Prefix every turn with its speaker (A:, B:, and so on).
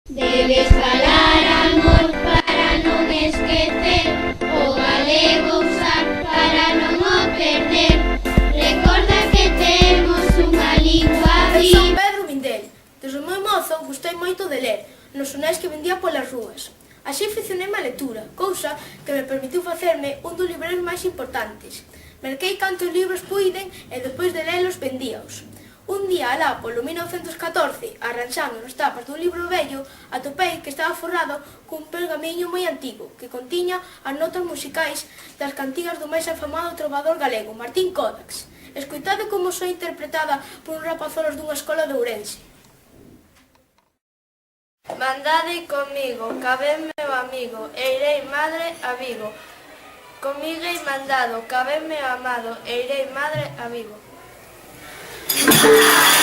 A: Debes falar amor para non esquecer, o galego usar para non o perder. Recorda que temos unha lingua
B: Eu son
A: viva.
B: Pedro Vindel. Desde moi mozo gustei moito de ler, nos xornais que vendía polas rúas. Así aficionei-me á lectura, cousa que me permitiu facerme un dos libreros máis importantes. Merquei cantos libros puiden e despois de lelos vendíaos. Un día alá polo 1914, arranxando nos tapas dun libro vello, atopei que estaba forrado cun pergamiño moi antigo que contiña as notas musicais das cantigas do máis afamado trovador galego, Martín Codax. Escoitade como soe interpretada por uns rapazolos dunha escola de Ourense.
C: Mandade comigo, cabe meu amigo, e irei madre a Vigo. Comigo e mandado, cabe meu amado, e irei madre a Vigo.
A: Amigo.